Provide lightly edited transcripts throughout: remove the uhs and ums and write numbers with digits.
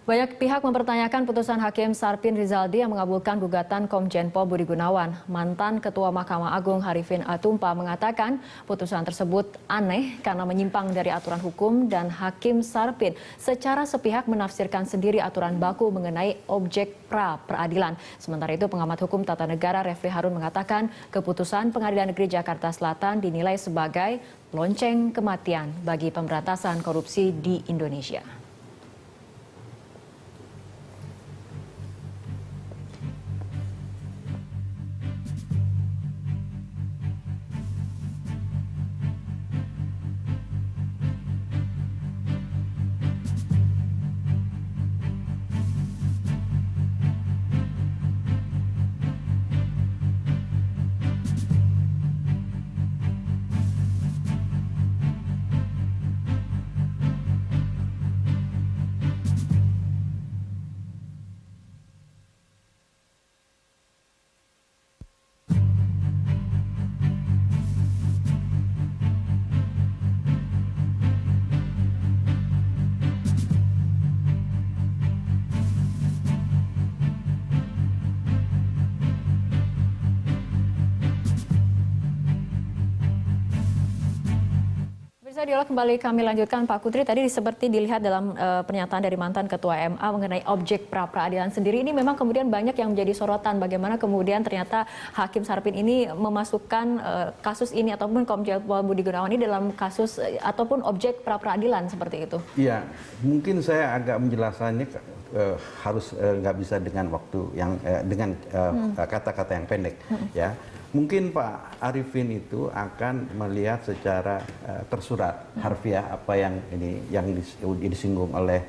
Banyak pihak mempertanyakan putusan Hakim Sarpin Rizaldi yang mengabulkan gugatan Komjen Pol Budi Gunawan. Mantan Ketua Mahkamah Agung Harifin Atumpa mengatakan putusan tersebut aneh karena menyimpang dari aturan hukum dan Hakim Sarpin secara sepihak menafsirkan sendiri aturan baku mengenai objek pra-peradilan. Sementara itu pengamat hukum tata negara Refli Harun mengatakan keputusan Pengadilan Negeri Jakarta Selatan dinilai sebagai lonceng kematian bagi pemberantasan korupsi di Indonesia. Dialog kembali kami lanjutkan, Pak Kudri. Tadi seperti dilihat dalam pernyataan dari mantan Ketua MA mengenai objek pra-peradilan sendiri, ini memang kemudian banyak yang menjadi sorotan. Bagaimana kemudian ternyata Hakim Sarpin ini memasukkan kasus ini ataupun Komjen Pol Budi Gunawan ini dalam kasus ataupun objek pra-peradilan seperti itu. Iya, mungkin saya agak menjelaskannya harus nggak bisa dengan waktu yang dengan kata-kata yang pendek, ya. Mungkin Pak Arifin itu akan melihat secara tersurat harfiah apa yang disinggung oleh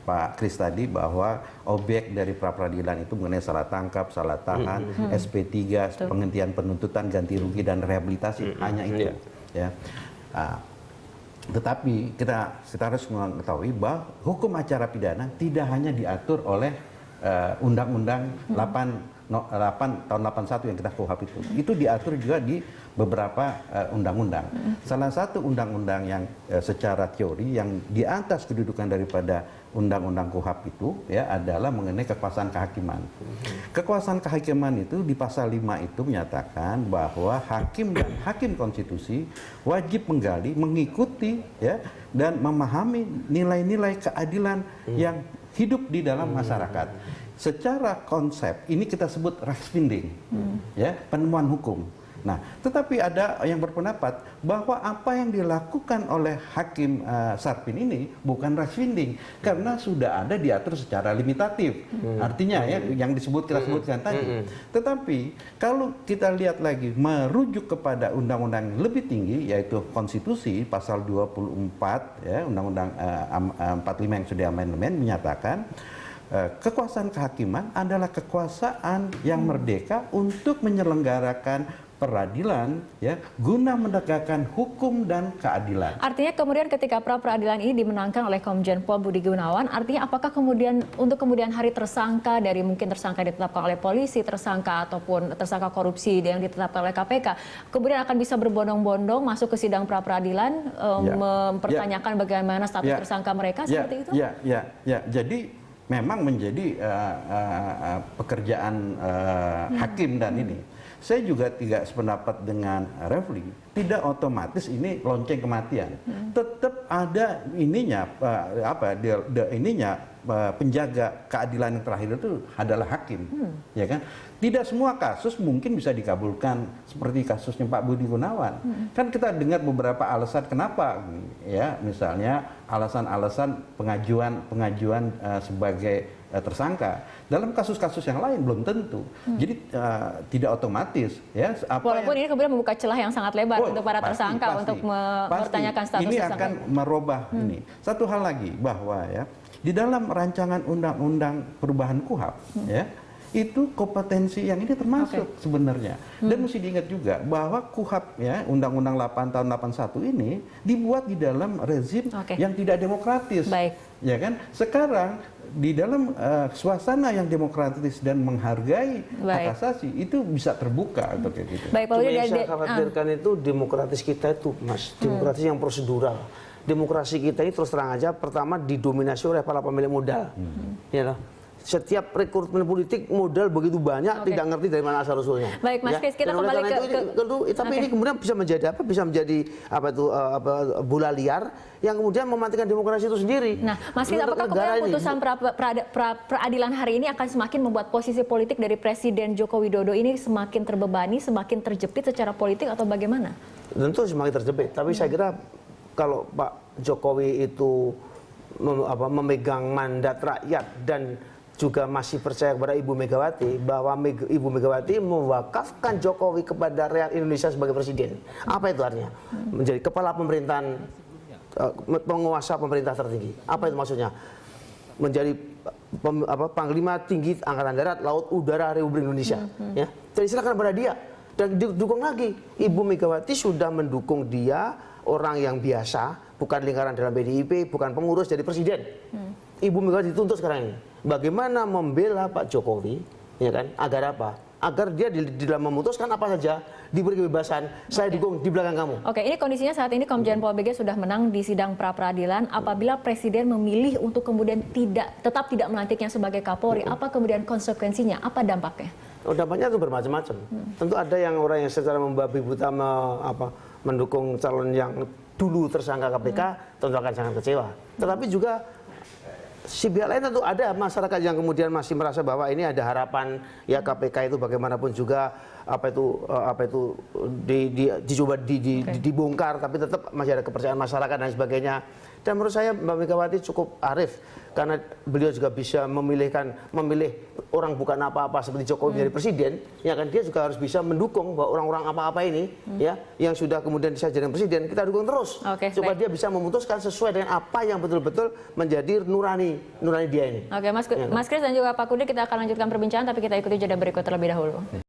Pak Kris tadi, bahwa objek dari pra-peradilan itu mengenai salah tangkap, salah tahan, SP3, penghentian penuntutan, ganti rugi dan rehabilitasi, hanya itu. Ya. Tetapi kita harus mengetahui bahwa hukum acara pidana tidak hanya diatur oleh Undang-Undang 8 tahun 81 yang kita KUHP itu diatur juga di beberapa undang-undang. Salah satu undang-undang yang secara teori yang di atas kedudukan daripada undang-undang KUHP itu ya adalah mengenai kekuasaan kehakiman. Kekuasaan kehakiman itu di pasal 5 itu menyatakan bahwa hakim dan hakim konstitusi wajib menggali, mengikuti ya dan memahami nilai-nilai keadilan yang hidup di dalam masyarakat. Secara konsep ini kita sebut rechtsbinding, ya, penemuan hukum. Nah, tetapi ada yang berpendapat bahwa apa yang dilakukan oleh Hakim Sarpin ini bukan rechtsbinding karena sudah ada diatur secara limitatif. Artinya ya yang kita sebutkan tadi. Tetapi kalau kita lihat lagi merujuk kepada undang-undang yang lebih tinggi yaitu konstitusi pasal 24 ya Undang-Undang 45 yang sudah amandemen menyatakan kekuasaan kehakiman adalah kekuasaan yang merdeka untuk menyelenggarakan peradilan ya guna menegakkan hukum dan keadilan. Artinya kemudian ketika pra-peradilan ini dimenangkan oleh Komjen Pol Budi Gunawan, artinya apakah kemudian untuk kemudian hari tersangka dari mungkin tersangka ditetapkan oleh polisi, tersangka ataupun tersangka korupsi yang ditetapkan oleh KPK, kemudian akan bisa berbondong-bondong masuk ke sidang pra-peradilan mempertanyakan bagaimana status tersangka mereka seperti itu? Ya. Jadi memang menjadi pekerjaan hakim dan ini. Saya juga tidak sependapat dengan Refli. Tidak otomatis ini lonceng kematian. Tetap ada ininya penjaga keadilan yang terakhir itu adalah hakim, ya kan? Tidak semua kasus mungkin bisa dikabulkan seperti kasusnya Pak Budi Gunawan. Kan kita dengar beberapa alasan kenapa, ya, misalnya alasan-alasan pengajuan sebagai tersangka. Dalam kasus-kasus yang lain belum tentu. Jadi tidak otomatis, ya. Walaupun ini kemudian membuka celah yang sangat lebar untuk para tersangka untuk mempertanyakan status ini tersangka. Akan merubah ini. Satu hal lagi bahwa ya di dalam rancangan undang-undang perubahan KUHP ya itu kompetensi yang ini termasuk sebenarnya. Dan mesti diingat juga bahwa KUHP ya Undang-Undang 8 tahun 81 ini dibuat di dalam rezim yang tidak demokratis. Ya kan? Sekarang di dalam suasana yang demokratis dan menghargai hak asasi itu bisa terbuka atau kayak gitu. Cuma yang saya khawatirkan itu demokratis kita itu, Mas, demokratis yang prosedural. demokrasi kita ini terus terang aja pertama didominasi oleh para pemilik modal. Ya, setiap rekrutmen politik modal begitu banyak, tidak ngerti dari mana asal usulnya. Baik, Mas Kris, kita kembali tapi ini kemudian bisa menjadi apa? Bisa menjadi bola liar yang kemudian mematikan demokrasi itu sendiri. Nah, Mas Kris, apakah kemudian putusan peradilan hari ini akan semakin membuat posisi politik dari Presiden Joko Widodo ini semakin terbebani, semakin terjepit secara politik atau bagaimana? Tentu semakin terjepit. Tapi saya kira kalau Pak Jokowi itu memegang mandat rakyat dan juga masih percaya kepada Ibu Megawati, bahwa Ibu Megawati mewakafkan Jokowi kepada rakyat Indonesia sebagai presiden. Apa itu artinya? Menjadi kepala pemerintahan, penguasa pemerintah tertinggi. Apa itu maksudnya? Menjadi Panglima Tinggi Angkatan Darat, Laut, Udara Republik Indonesia. Ya, jadi silakan kepada dia. Dan didukung lagi. Ibu Megawati sudah mendukung dia, orang yang biasa, bukan lingkaran dalam PDIP, bukan pengurus, jadi presiden. Ibu Megawati dituntut sekarang ini. Bagaimana membela Pak Jokowi, ya kan? Agar apa? Agar dia di dalam memutuskan apa saja diberi kebebasan. Saya dukung di belakang kamu. Oke, ini kondisinya saat ini Komjen Pol BG sudah menang di sidang pra peradilan. Apabila Presiden memilih untuk kemudian tetap tidak melantiknya sebagai Kapolri, apa kemudian konsekuensinya? Apa dampaknya? Oh, dampaknya itu bermacam-macam. Tentu ada yang orang yang secara membabi buta mendukung calon yang dulu tersangka KPK, tentu akan sangat kecewa. Tetapi juga si pihak lain tentu ada masyarakat yang kemudian masih merasa bahwa ini ada harapan ya KPK itu bagaimanapun juga dicoba dibongkar, tapi tetap masih ada kepercayaan masyarakat dan sebagainya. Dan menurut saya Mbak Megawati cukup arif karena beliau juga bisa memilih orang bukan apa-apa seperti Jokowi menjadi presiden, ya kan, dia juga harus bisa mendukung bahwa orang-orang apa-apa ini ya yang sudah kemudian bisa jadi presiden, kita dukung terus. Supaya dia bisa memutuskan sesuai dengan apa yang betul-betul menjadi nurani dia ini. Oke, Mas Kris dan juga Pak Kudri, kita akan lanjutkan perbincangan tapi kita ikuti jeda berikut terlebih dahulu.